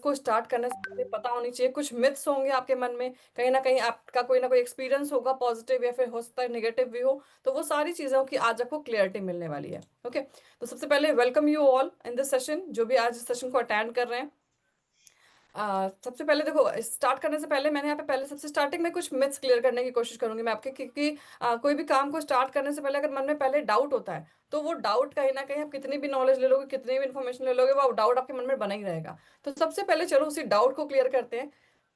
को स्टार्ट करने से पहले पता होनी चाहिए। कुछ मिथ्स होंगे आपके मन में, कहीं ना कहीं आपका कोई ना कोई एक्सपीरियंस होगा, पॉजिटिव या फिर हो सकता है नेगेटिव भी हो। तो वो सारी चीज़ों की आज आपको क्लियरिटी मिलने वाली है। ओके, तो सबसे पहले welcome you all in this session, जो भी आज इस सेशन को अटेंड कर रहे हैं। सबसे पहले देखो, स्टार्ट करने से पहले मैंने यहाँ पे पहले सबसे स्टार्टिंग में कुछ मिथ्स क्लियर करने की कोशिश करूंगी मैं आपके, क्योंकि कोई भी काम को स्टार्ट करने से पहले अगर मन में पहले डाउट होता है, तो वो डाउट कहीं ना कहीं आप कितनी भी नॉलेज ले लोगे, कितनी भी इन्फॉर्मेशन ले लोगे, वो डाउट आपके मन में बना ही रहेगा। तो सबसे पहले चलो उसी डाउट को क्लियर करते हैं।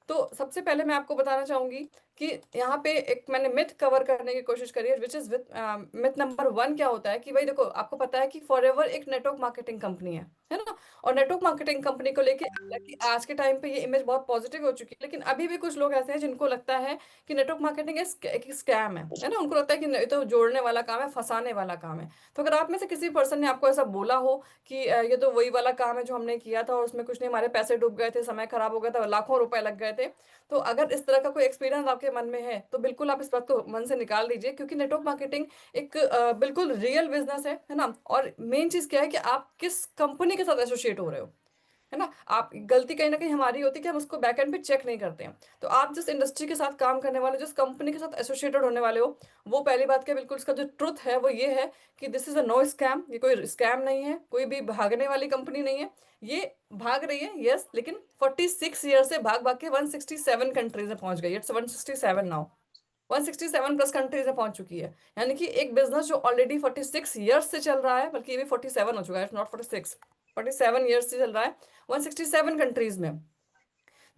तो सबसे पहले मैं आपको बताना चाहूंगी कि यहाँ पे एक मैंने मिथ कवर करने की कोशिश करी है, which is with myth number 1 क्या होता है कि भाई देखो, आपको पता है कि फॉरएवर एक नेटवर्क मार्केटिंग कंपनी है ना। और नेटवर्क मार्केटिंग कंपनी को लेके हालांकि आज के टाइम पे ये इमेज बहुत पॉजिटिव हो चुकी है, लेकिन अभी भी कुछ लोग ऐसे हैं जिनको लगता है कि नेटवर्क मार्केटिंग एक स्कैम है ना। उनको लगता है कि ये तो जोड़ने वाला काम है, फंसाने वाला काम है। तो अगर आप में से किसी पर्सन ने आपको ऐसा बोला हो कि ये तो वही वाला काम है जो हमने किया था और उसमें कुछ नहीं, हमारे पैसे डूब गए थे, समय खराब हो गया था, लाखों रुपए लग गए थे, तो अगर इस तरह का कोई एक्सपीरियंस आपके मन में है तो बिल्कुल आप इस बात को मन से निकाल दीजिए, क्योंकि नेटवर्क मार्केटिंग एक बिल्कुल रियल बिजनेस है ना। और मेन चीज क्या है कि आप किस कंपनी के साथ एसोसिएट हो रहे हो, है ना। आप गलती कहीं ना कहीं हमारी होती है कि हम उसको बैकएंड पे चेक नहीं करते हैं। तो आप जिस इंडस्ट्री के साथ काम करने वाले, जिस कंपनी के साथ एसोसिएटेड होने वाले हो, वो पहली बात क्या, बिल्कुल इसका जो ट्रुथ है वो ये है कि this is a no scam. ये कोई स्कैम नहीं है, कोई भी भागने वाली कंपनी नहीं है। ये भाग रही है यस, लेकिन 46 ईयर से भाग भाग के 167 कंट्रीज में पहुंच गई। इट्स 167 नाउ, 167 प्लस कंट्रीज में पहुंच चुकी है। यानी कि एक बिजनेस जो ऑलरेडी 46 ईयर्स से चल रहा है, बल्कि ये भी 47 हो चुका है, नॉट 46, 47 ईयर्स से चल रहा है 167 कंट्रीज में,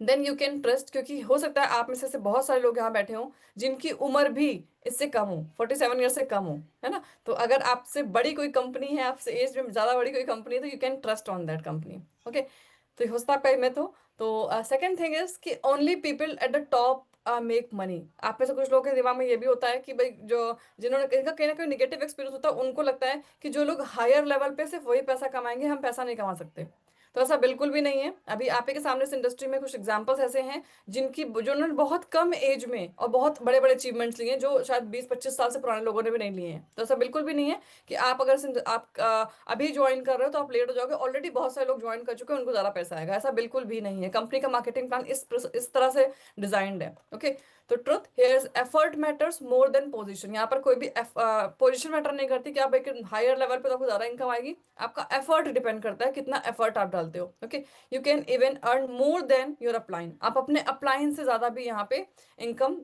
देन यू कैन ट्रस्ट। क्योंकि हो सकता है आप में से बहुत सारे लोग यहाँ बैठे हों जिनकी उम्र भी इससे कम हो, 47 ईयर से कम हो, है ना। तो अगर आपसे बड़ी कोई कंपनी है, आपसे एज में ज्यादा बड़ी कोई कंपनी है, तो you can trust on that company. Okay, तो ये हो सकता है आपका मैं तो सेकंड थिंग इज कि only people at the top make money. आप में से कुछ लोगों के दिमाग में ये भी होता है कि भाई जो जिन्होंने इनका कहीं ना कहीं निगेटिव एक्सपीरियंस होता है, उनको लगता है कि जो लोग हायर लेवल पे सिर्फ वही पैसा कमाएंगे, हम पैसा नहीं कमा सकते। तो ऐसा बिल्कुल भी नहीं है। अभी आप ही के सामने इस इंडस्ट्री में कुछ एग्जांपल्स ऐसे हैं जिन्होंने बहुत कम एज में और बहुत बड़े बड़े अचीवमेंट्स लिए हैं, जो शायद 20-25 साल से पुराने लोगों ने भी नहीं लिए हैं। तो ऐसा बिल्कुल भी नहीं है कि आप अगर आप अभी ज्वाइन कर रहे हो तो आप लेट हो जाओगे। ऑलरेडी बहुत सारे लोग ज्वाइन कर चुके हैं, उनको ज्यादा पैसा आएगा, ऐसा बिल्कुल भी नहीं है। कंपनी का मार्केटिंग प्लान इस तरह से डिजाइंड है। ओके, तो truth here is effort matters more than position. यहाँ पर कोई भी पोजीशन मैटर नहीं करती कि आप एक हायर लेवल पे तो आपको ज्यादा इनकम आएगी। आपका एफर्ट डिपेंड करता है, कितना एफर्ट आप डालते हो। Okay, you can even earn more than your upline. आप अपने अपलाइन से ज्यादा भी यहाँ पे इनकम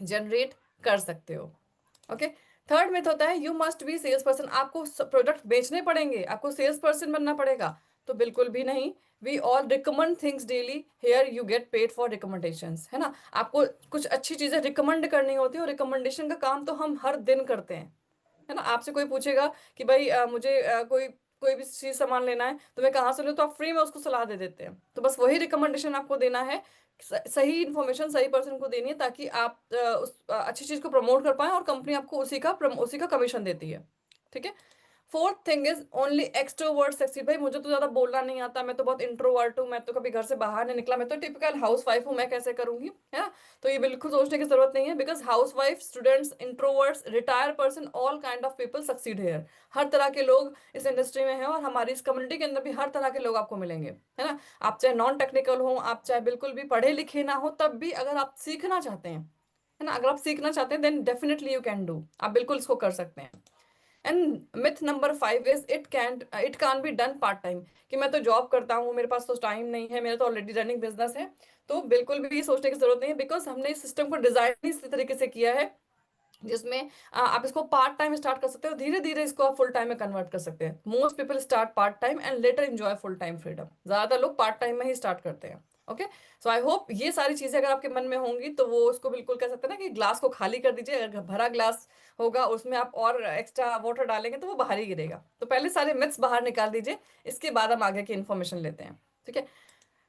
जनरेट कर सकते हो। ओके, थर्ड मेथड होता है you must be sales person. आपको प्रोडक्ट बेचने पड़ेंगे, आपको सेल्स पर्सन बनना पड़ेगा। तो बिल्कुल भी नहीं। We all recommend things daily, here you get paid for recommendations, है ना। आपको कुछ अच्छी चीजें रिकमेंड करनी होती है, और रिकमेंडेशन का काम तो हम हर दिन करते हैं, है ना। आपसे कोई पूछेगा कि भाई मुझे कोई कोई भी चीज सामान लेना है तो मैं कहाँ से लूँ, तो आप फ्री में उसको सलाह दे देते हैं। तो बस वही रिकमेंडेशन आपको देना है, सही इन्फॉर्मेशन सही पर्सन को देनी है, ताकि आप उस अच्छी चीज को प्रमोट कर पाए, और कंपनी आपको उसी का कमीशन देती है। ठीक है। Fourth thing is only extrovert succeed. भाई मुझे तो ज्यादा बोलना नहीं आता, मैं तो बहुत इंट्रोवर्ट हूँ, मैं तो कभी घर से बाहर नहीं निकला, मैं तो टिपिकल हाउस वाइफ हूँ, मैं कैसे करूंगी, है ना। तो ये बिल्कुल सोचने की जरूरत नहीं है, because housewife, students, introverts, retire person, all kind of people succeed here. हर तरह के लोग इस इंडस्ट्री में हैं, और हमारी इस कम्युनिटी के अंदर भी हर तरह के लोग आपको मिलेंगे, है ना। आप चाहे नॉन टेक्निकल हो, आप चाहे बिल्कुल भी पढ़े लिखे ना हो, तब भी अगर आप सीखना चाहते हैं, है ना, अगर आप सीखना चाहते हैं, then definitely you can do. आप बिल्कुल इसको कर सकते हैं। And myth number 5 is it can be done part time. कि मैं तो जॉब करता हूँ, मेरे पास तो टाइम नहीं है, मेरा तो ऑलरेडी रनिंग बिजनेस है। तो बिल्कुल भी सोचने की जरूरत नहीं है, बिकॉज हमने इस सिस्टम को डिजाइन इस तरीके से किया है जिसमें आप इसको पार्ट टाइम स्टार्ट कर सकते हो, धीरे धीरे इसको आप फुल टाइम में कन्वर्ट कर सकते हैं। Most people start part time and later enjoy full time freedom. ज्यादातर लोग पार्ट टाइम में ही स्टार्ट करते हैं। ओके, सो आई होप ये सारी चीजें अगर आपके मन में होंगी तो वो उसको बिल्कुल कह सकते हैं ना कि ग्लास को खाली कर दीजिए। अगर भरा ग्लास होगा, उसमें आप और एक्स्ट्रा वाटर डालेंगे तो वो बाहर ही गिरेगा। तो पहले सारे मिथ्स बाहर निकाल दीजिए, इसके बाद हम आगे की इन्फॉर्मेशन लेते हैं। ठीक है।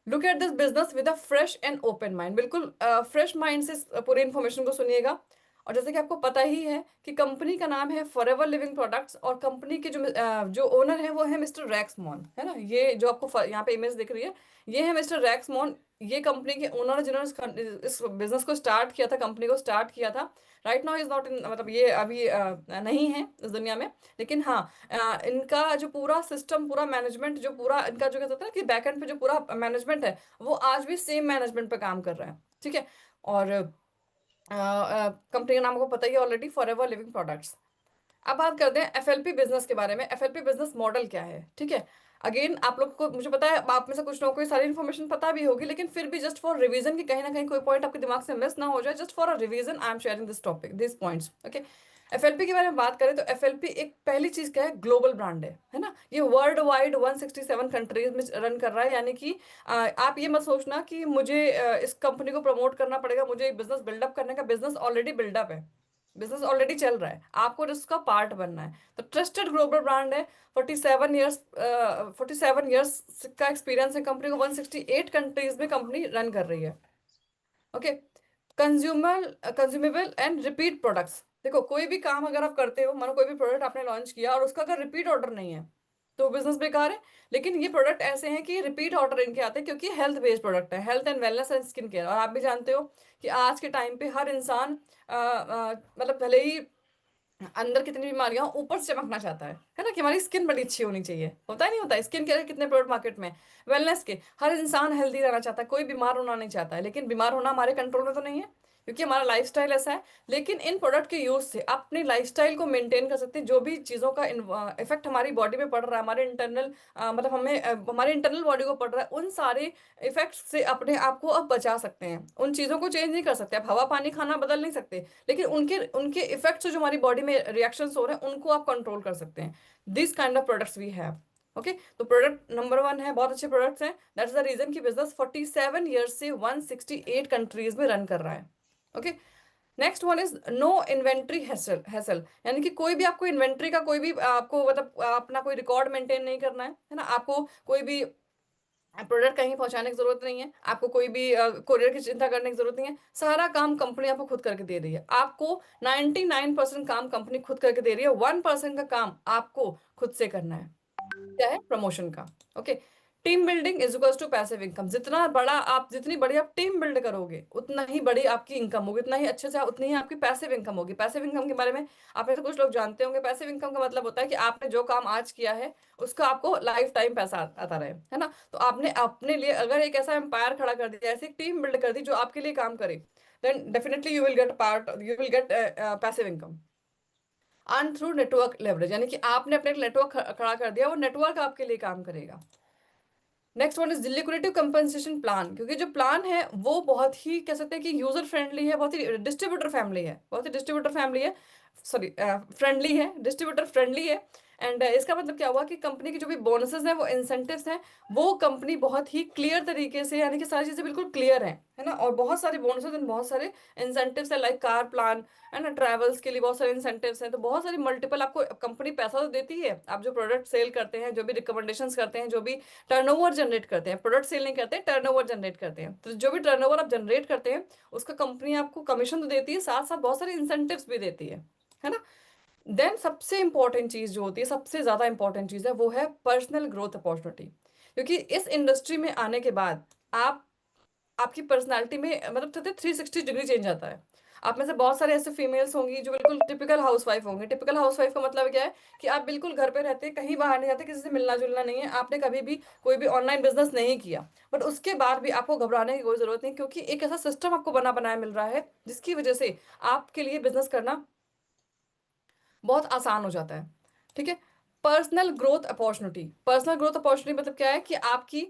Look at this business with a fresh and open mind. बिल्कुल फ्रेश माइंड से पूरी इन्फॉर्मेशन को सुनिएगा। और जैसे कि आपको पता ही है कि कंपनी का नाम है फॉरएवर लिविंग प्रोडक्ट्स, और कंपनी के जो ओनर है वो है मिस्टर रैक्स मॉन, है ना। ये जो आपको यहाँ पे इमेज दिख रही है, ये है मिस्टर रैक्स मॉन। ये कंपनी के ओनर जिन्होंने इस बिजनेस को स्टार्ट किया था, कंपनी को स्टार्ट किया था। Right now is not in, मतलब ये अभी नहीं है इस दुनिया में, लेकिन हाँ इनका जो पूरा सिस्टम, पूरा मैनेजमेंट, जो पूरा इनका जो कहते हैं ना कि बैकएंड पे जो पूरा मैनेजमेंट है, वो आज भी सेम मैनेजमेंट पे काम कर रहा है, ठीक है। और कंपनी का नाम आपको पता ही है ऑलरेडी, फॉरएवर लिविंग प्रोडक्ट्स। अब बात करते हैं एफएलपी बिजनेस के बारे में। एफएलपी बिजनेस मॉडल क्या है, ठीक है। अगेन आप लोग को, मुझे पता है आप में से कुछ लोगों को ये सारी इन्फॉर्मेशन पता भी होगी, लेकिन फिर भी जस्ट फॉर रिवीजन, कि कहीं ना कहीं कोई पॉइंट आपके दिमाग से मिस ना हो जाए, just for a revision I am sharing this topic, this points, okay. FLP के बारे में बात करें तो एफएलपी एक पहली चीज क्या है, ग्लोबल ब्रांड है ना। ये वर्ल्ड वाइड 167 कंट्रीज में रन कर रहा है, यानी कि आप ये मत सोचना कि मुझे इस कंपनी को प्रमोट करना पड़ेगा, मुझे बिजनेस बिल्डअप करने का, बिजनेस ऑलरेडी बिल्डअप है, बिजनेस ऑलरेडी चल रहा है, आपको इसका पार्ट बनना है। तो ट्रस्टेड ग्लोबल ब्रांड है। 47 ईयर्स का एक्सपीरियंस है कंपनी को, 168 कंट्रीज में कंपनी रन कर रही है, okay. Consumable and repeat products, देखो कोई भी काम अगर आप करते हो, मानो कोई भी प्रोडक्ट आपने लॉन्च किया और उसका अगर रिपीट ऑर्डर नहीं है तो बिजनेस बेकार है। लेकिन ये प्रोडक्ट ऐसे हैं कि रिपीट ऑर्डर इनके आते हैं, क्योंकि हेल्थ बेस्ड प्रोडक्ट है, health and wellness and skin care. और आप भी जानते हो कि आज के टाइम पे हर इंसान मतलब भले ही अंदर कितनी बीमारियां हो, ऊपर से चमकना चाहता है ना, कि हमारी स्किन बड़ी अच्छी होनी चाहिए, होता है नहीं होता, स्किन केयर कितने प्रोडक्ट मार्केट में। वेलनेस के, हर इंसान हेल्दी रहना चाहता है, कोई बीमार होना नहीं चाहता है, लेकिन बीमार होना हमारे कंट्रोल में तो नहीं है, क्योंकि हमारा लाइफस्टाइल ऐसा है। लेकिन इन प्रोडक्ट के यूज से आप अपनी लाइफस्टाइल को मेंटेन कर सकते हैं। जो भी चीज़ों का इफेक्ट हमारी बॉडी में पड़ रहा है, हमारे इंटरनल मतलब हमें हमारे इंटरनल बॉडी को पड़ रहा है, उन सारे इफेक्ट से अपने आप को आप बचा सकते हैं। उन चीज़ों को चेंज नहीं कर सकते, आप हवा पानी खाना बदल नहीं सकते, लेकिन उनके उनके इफेक्ट से जो हमारी बॉडी में रिएक्शंस हो रहे हैं उनको आप कंट्रोल कर सकते हैं। This kind of products we have, okay. तो प्रोडक्ट नंबर 1 है, बहुत अच्छे प्रोडक्ट्स हैं, दैट इज द रीजन कि बिजनेस 47 ईयर्स से 168 कंट्रीज में रन कर रहा है, okay. Next one is no inventory hassle hassle, यानी कि कोई भी आपको इन्वेंट्री का कोई भी आपको मतलब अपना कोई रिकॉर्ड मेंटेन नहीं करना है ना। आपको कोई भी प्रोडक्ट कहीं पहुंचाने की जरूरत नहीं है, आपको कोई भी कोरियर की चिंता करने की जरूरत नहीं है, सारा काम कंपनी आपको खुद करके दे रही है। आपको 99% काम कंपनी खुद करके दे रही है, 1% का काम आपको खुद से करना है, क्या है, प्रमोशन का, okay. Team building is equals to passive income, जितना बड़ा आप, जितनी बड़ी आप टीम बिल्ड करोगे उतना ही बड़ी आपकी इनकम होगी, उतना ही अच्छे से उतनी ही आपकी पैसिव इनकम होगी। पैसिव इनकम के बारे में आप में से कुछ लोग जानते होंगे, पैसिव इनकम का मतलब होता है कि आपने जो काम आज किया है उसका आपको लाइफ टाइम पैसा आता रहे, है ना। तो आपने अपने लिए अगर एक ऐसा एम्पायर खड़ा कर दिया, ऐसी टीम बिल्ड कर दी जो आपके लिए काम करे, then definitely you will get passive income. Earn through network leverage, यानी कि आपने अपने नेटवर्क खड़ा कर दिया, वो नेटवर्क आपके लिए काम करेगा। Next one is liquidative compensation plan, क्योंकि जो प्लान है वो बहुत ही कह सकते हैं कि यूजर फ्रेंडली है, बहुत ही डिस्ट्रीब्यूटर फैमिली है, बहुत ही डिस्ट्रीब्यूटर फैमिली है, सॉरी फ्रेंडली है, डिस्ट्रीब्यूटर फ्रेंडली है। एंड इसका मतलब क्या हुआ कि कंपनी की जो भी बोनसेस हैं, वो इंसेंटिव्स हैं, वो कंपनी बहुत ही क्लियर तरीके से, यानी कि सारी चीजें बिल्कुल क्लियर है ना। और बहुत सारे बोनसेस एंड बहुत सारे इंसेंटिव्स है, लाइक कार प्लान, है ना, ट्रैवल्स के लिए बहुत सारे इंसेंटिव्स हैं। तो बहुत सारी मल्टीपल आपको कंपनी पैसा तो देती है, आप जो प्रोडक्ट सेल करते हैं, जो भी रिकमेंडेशंस करते हैं, जो भी टर्नओवर जनरेट करते हैं, प्रोडक्ट सेल नहीं करते, टर्नओवर जनरेट करते हैं, तो जो भी टर्नओवर आप जनरेट करते हैं उसका कंपनी आपको कमीशन तो देती है, साथ साथ बहुत सारे इंसेंटिव्स भी देती है ना। देन सबसे इंपॉर्टेंट चीज जो होती है, सबसे ज्यादा इंपॉर्टेंट चीज है, वो है पर्सनल ग्रोथ अपॉर्चुनिटी। क्योंकि इस इंडस्ट्री में आने के बाद आप, आपकी पर्सनालिटी में मतलब कहते 360 डिग्री चेंज आता है। आप में से बहुत सारे ऐसे फीमेल्स होंगी जो बिल्कुल टिपिकल हाउसवाइफ होंगी। टिपिकल हाउसवाइफ का मतलब क्या है कि आप बिल्कुल घर पे रहते हैं, कहीं बाहर नहीं जाते, किसी से मिलना जुलना नहीं है, आपने कभी भी कोई भी ऑनलाइन बिजनेस नहीं किया, बट उसके बाद भी आपको घबराने की कोई जरूरत नहीं, क्योंकि एक ऐसा सिस्टम आपको बना बनाया मिल रहा है जिसकी वजह से आपके लिए बिजनेस करना बहुत आसान हो जाता है, ठीक है। Personal growth opportunity, personal growth opportunity मतलब क्या है कि आपकी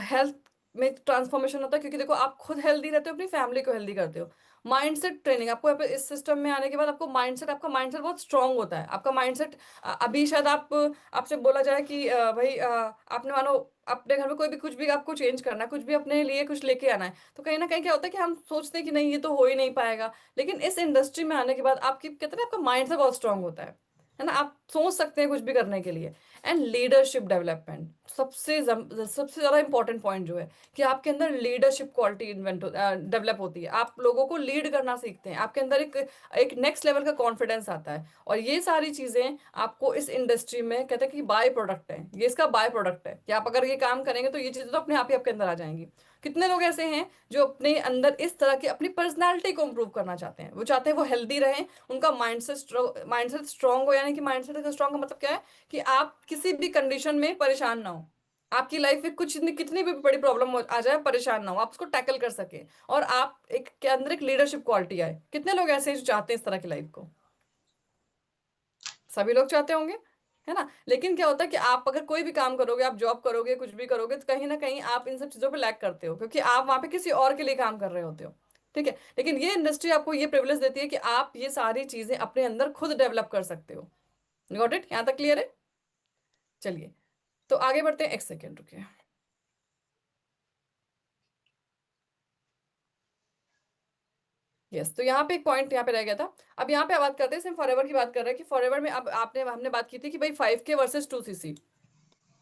हेल्थ में ट्रांसफॉर्मेशन होता है, क्योंकि देखो आप खुद हेल्दी रहते हो, अपनी फैमिली को हेल्दी करते हो। माइंडसेट ट्रेनिंग, आपको इस सिस्टम में आने के बाद आपको माइंडसेट, आपका माइंडसेट बहुत स्ट्रांग होता है, आपका माइंडसेट। अभी शायद आप, आपसे बोला जाए कि भाई आपने मानो अपने घर में कोई भी कुछ भी आपको चेंज करना है, कुछ भी अपने लिए कुछ लेके आना है, तो कहीं ना कहीं क्या होता है कि हम सोचते हैं कि नहीं ये तो हो ही नहीं पाएगा। लेकिन इस इंडस्ट्री में आने के बाद आपकी कहते हैं ना, आपका माइंड से बहुत स्ट्रांग होता है है ना, आप सोच सकते हैं कुछ भी करने के लिए। एंड लीडरशिप डेवलपमेंट, सबसे ज्यादा इंपॉर्टेंट पॉइंट जो है कि आपके अंदर लीडरशिप क्वालिटी डेवलप होती है, आप लोगों को लीड करना सीखते हैं, आपके अंदर एक नेक्स्ट लेवल का कॉन्फिडेंस आता है। और ये सारी चीजें आपको इस इंडस्ट्री में कहते हैं कि बाय प्रोडक्ट है, ये इसका बाय प्रोडक्ट है कि आप अगर ये काम करेंगे तो ये चीजें तो अपने आप ही आपके अंदर आ जाएंगी। कितने लोग ऐसे हैं जो अपने अंदर इस तरह की अपनी पर्सनालिटी को इंप्रूव करना चाहते हैं, वो चाहते हैं वो हेल्दी रहें, उनका माइंडसेट स्ट्रांग हो। यानी कि माइंडसेट का स्ट्रांग का मतलब क्या है कि आप किसी भी कंडीशन में परेशान ना हो, आपकी लाइफ में कितनी भी बड़ी प्रॉब्लम आ जाए परेशान ना हो, आप उसको टैकल कर सके, और आप एक के अंदर एक लीडरशिप क्वालिटी आए। कितने लोग ऐसे हैं जो चाहते हैं इस तरह की लाइफ को? सभी लोग चाहते होंगे, है ना। लेकिन क्या होता है कि आप अगर कोई भी काम करोगे, आप जॉब करोगे, कुछ भी करोगे, तो कहीं ना कहीं आप इन सब चीजों पे लैक करते हो, क्योंकि आप वहां पे किसी और के लिए काम कर रहे होते हो। ठीक है, लेकिन ये इंडस्ट्री आपको ये प्रिविलेज देती है कि आप ये सारी चीजें अपने अंदर खुद डेवलप कर सकते हो। Got it? यहाँ तक क्लियर है? चलिए, तो आगे बढ़ते हैं। एक सेकेंड रुकिए। यस, तो यहाँ पे एक पॉइंट यहाँ पे रह गया था। अब यहाँ पे बात करते हैं, सिर्फ फॉरएवर की बात कर रहे हैं कि फॉरएवर में अब आपने हमने बात की थी कि भाई 5K वर्सेस 2cc।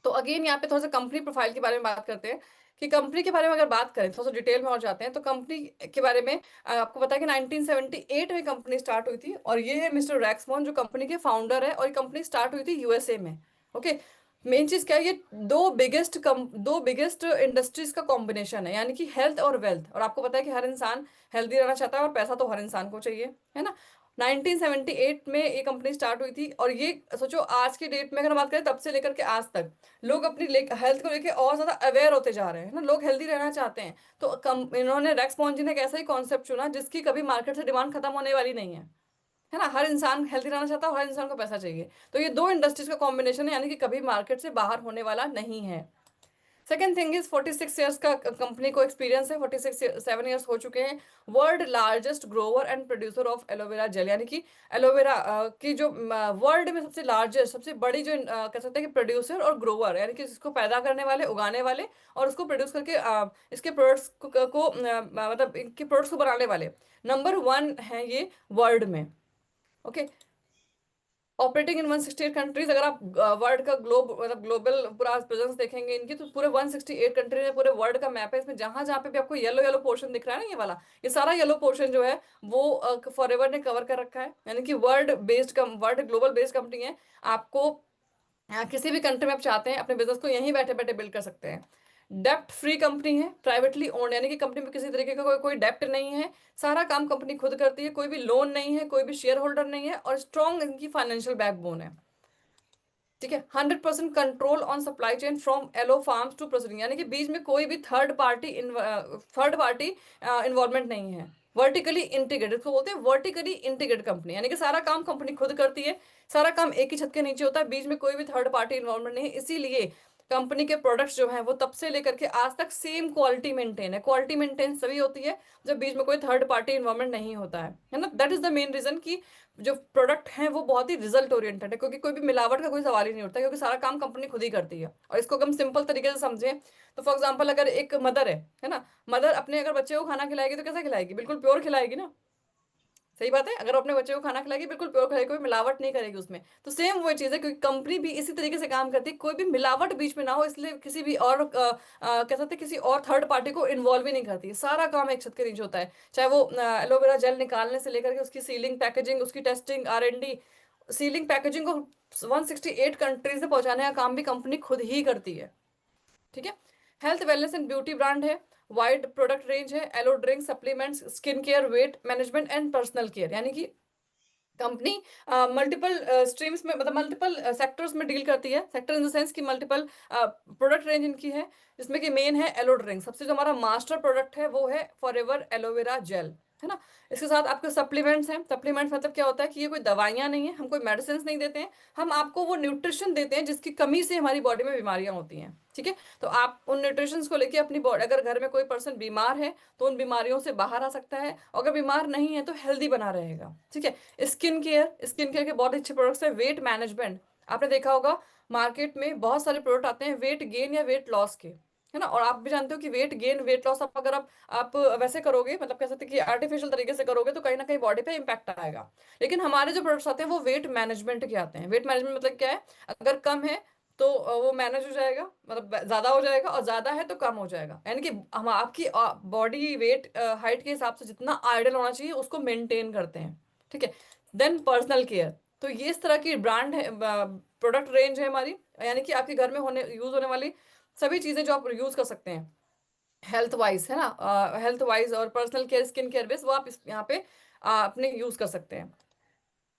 तो अगेन यहाँ पे थोड़ा सा कंपनी प्रोफाइल के बारे में बात करते हैं कि कंपनी के बारे में अगर बात करें, थोड़ा सा डिटेल में और जाते हैं, तो कंपनी के बारे में आपको पता है कि 1978 में कंपनी स्टार्ट हुई थी, और ये है मिस्टर रैक्समोन जो कंपनी के फाउंडर है, और ये कंपनी स्टार्ट हुई थी यूएसए में। ओके, मेन चीज क्या है, ये दो बिगेस्ट इंडस्ट्रीज का कॉम्बिनेशन है, यानी कि हेल्थ और वेल्थ। और आपको पता है कि हर इंसान हेल्दी रहना चाहता है, और पैसा तो हर इंसान को चाहिए, है ना। 1978 में ये कंपनी स्टार्ट हुई थी, और ये सोचो आज की डेट में अगर हम बात करें, तब से लेकर के आज तक लोग अपनी हेल्थ को लेकर और ज्यादा अवेयर होते जा रहे हैं ना, लोग हेल्दी रहना चाहते हैं। तो इन्होंने रेक्स पॉन्जी ने एक ऐसा ही कॉन्सेप्ट चुना जिसकी कभी मार्केट से डिमांड खत्म होने वाली नहीं है ना। हर इंसान हेल्दी रहना चाहता है, हर इंसान को पैसा चाहिए, तो ये दो इंडस्ट्रीज का कॉम्बिनेशन है, यानी कि कभी मार्केट से बाहर होने वाला नहीं है। सेकेंड थिंग इज 46 ईयर्स का कंपनी को एक्सपीरियंस है, 47 ईयर्स हो चुके हैं। World largest Grover and producer of aloe vera gel, यानी कि एलोवेरा की जो वर्ल्ड में सबसे लार्जेस्ट, सबसे बड़ी जो कह सकते हैं कि प्रोड्यूसर और ग्रोवर, यानी कि इसको पैदा करने वाले, उगाने वाले, और उसको प्रोड्यूस करके इसके प्रोडक्ट्स मतलब इनके प्रोडक्ट्स को बनाने वाले नंबर 1 है ये वर्ल्ड में। Okay, operating in 168 countries. अगर आप वर्ल्ड का मतलब ग्लोबल पूरा प्रेजेंस देखेंगे इनकी, तो पूरे 168 कंट्रीज में, पूरे वर्ल्ड का मैप है। इसमें जहां जहां पे भी आपको येलो येलो पोर्शन दिख रहा है ना, ये वाला, ये सारा येलो पोर्शन जो है वो फॉरएवर ने कवर कर रखा है, यानी कि वर्ल्ड ग्लोबल बेस्ड कंपनी है। आपको किसी भी कंट्री में आप चाहते हैं अपने बिजनेस को यहीं बैठे बैठे बिल्ड कर सकते हैं। डेप्ट फ्री कंपनी है, प्राइवेटली ओन्ड, यानी कि कंपनी में किसी तरीके का कोई डेप्ट नहीं है, सारा काम कंपनी खुद करती है, कोई भी लोन नहीं है, कोई भी शेयर होल्डर नहीं है, और स्ट्रॉन्ग इनकी फाइनेंशियल बैकबोन है। ठीक है, 100% control on supply chain from aloe farms to proceeding, यानी कि बीच में कोई भी थर्ड पार्टी इन्वॉल्वमेंट नहीं है। वर्टिकली इंटीग्रेटेड, इसको बोलते हैं वर्टिकली इंटीग्रेटेड कंपनी, यानी कि सारा काम कंपनी खुद करती है, सारा काम एक ही छत के नीचे होता है, बीच में कोई भी थर्ड पार्टी इन्वॉल्वमेंट नहीं है। इसीलिए कंपनी के प्रोडक्ट्स जो हैं वो तब से लेकर के आज तक सेम क्वालिटी मेंटेन है। क्वालिटी मेंटेन तभी होती है जब बीच में कोई थर्ड पार्टी इन्वॉल्वमेंट नहीं होता है ना। That is the main reason कि जो प्रोडक्ट हैं वो बहुत ही रिजल्ट ओरिएंटेड है, क्योंकि कोई भी मिलावट का कोई सवाल ही नहीं उठता, क्योंकि सारा काम कंपनी खुद ही करती है। और इसको अगर हम सिंपल तरीके से समझें, तो फॉर एग्जांपल अगर एक मदर है ना, मदर अपने अगर बच्चे को खाना खिलाएगी तो कैसा खिलाएगी? बिल्कुल प्योर खिलाएगी ना। सही बात है, अगर अपने बच्चे को खाना खिलाएगी बिल्कुल प्योर खिलाएगी, कोई मिलावट नहीं करेगी उसमें। तो सेम वही चीज है, क्योंकि कंपनी भी इसी तरीके से काम करती है, कोई भी मिलावट बीच में ना हो, इसलिए किसी भी और कह सकते हैं किसी और थर्ड पार्टी को इन्वॉल्व ही नहीं करती, सारा काम एक छत के नीचे होता है। चाहे वो एलोवेरा जेल निकालने से लेकर के उसकी सीलिंग, पैकेजिंग, उसकी टेस्टिंग, R&D, सीलिंग पैकेजिंग को 168 कंट्रीज में पहुंचाने का काम भी कंपनी खुद ही करती है। ठीक है, health wellness and beauty brand है, वाइड प्रोडक्ट रेंज है, aloe drink, supplements, skin care, weight management and personal care, यानी कि कंपनी मल्टीपल स्ट्रीम्स में, मतलब मल्टीपल सेक्टर्स में डील करती है। सेक्टर इन द सेंस कि मल्टीपल प्रोडक्ट रेंज इनकी है, जिसमें कि मेन है एलो ड्रिंक। सबसे जो हमारा मास्टर प्रोडक्ट है वो है फॉरएवर एलोवेरा जेल, है ना। इसके साथ आपके सप्लीमेंट्स हैं। सप्लीमेंट्स मतलब क्या होता है कि ये कोई दवाइयां नहीं है, हम कोई मेडिसिन नहीं देते हैं, हम आपको वो न्यूट्रिशन देते हैं जिसकी कमी से हमारी बॉडी में बीमारियां होती हैं। ठीक है, तो आप उन न्यूट्रिशन को लेके अपनी बॉडी, अगर घर में कोई पर्सन बीमार है तो उन बीमारियों से बाहर आ सकता है, और अगर बीमार नहीं है तो हेल्दी बना रहेगा। ठीक है, स्किन केयर के बहुत अच्छे प्रोडक्ट्स है। वेट मैनेजमेंट, आपने देखा होगा मार्केट में बहुत सारे प्रोडक्ट आते हैं वेट गेन या वेट लॉस के, है ना। और आप भी जानते हो कि वेट गेन वेट लॉस आप अगर आप वैसे करोगे, मतलब कह सकते हैं कि आर्टिफिशियल तरीके से करोगे, तो कहीं ना कहीं बॉडी पे इम्पैक्ट आएगा। लेकिन हमारे जो प्रोडक्ट्स आते हैं वो वेट मैनेजमेंट के आते हैं। वेट मैनेजमेंट मतलब क्या है, अगर कम है तो वो मैनेज हो जाएगा, मतलब ज्यादा हो जाएगा, और ज्यादा है तो कम हो जाएगा। यानी कि हम आपकी बॉडी वेट हाइट के हिसाब से जितना आइडियल होना चाहिए उसको मेंटेन करते हैं। ठीक है। देन पर्सनल केयर, तो ये इस तरह की ब्रांड है, प्रोडक्ट रेंज है हमारी, यानी कि आपके घर में होने यूज होने वाली सभी चीजें जो आप यूज कर सकते हैं हेल्थ वाइज, है ना, हेल्थ वाइज और personal care skin care base, वो आप इस यहाँ पे अपने यूज कर सकते हैं।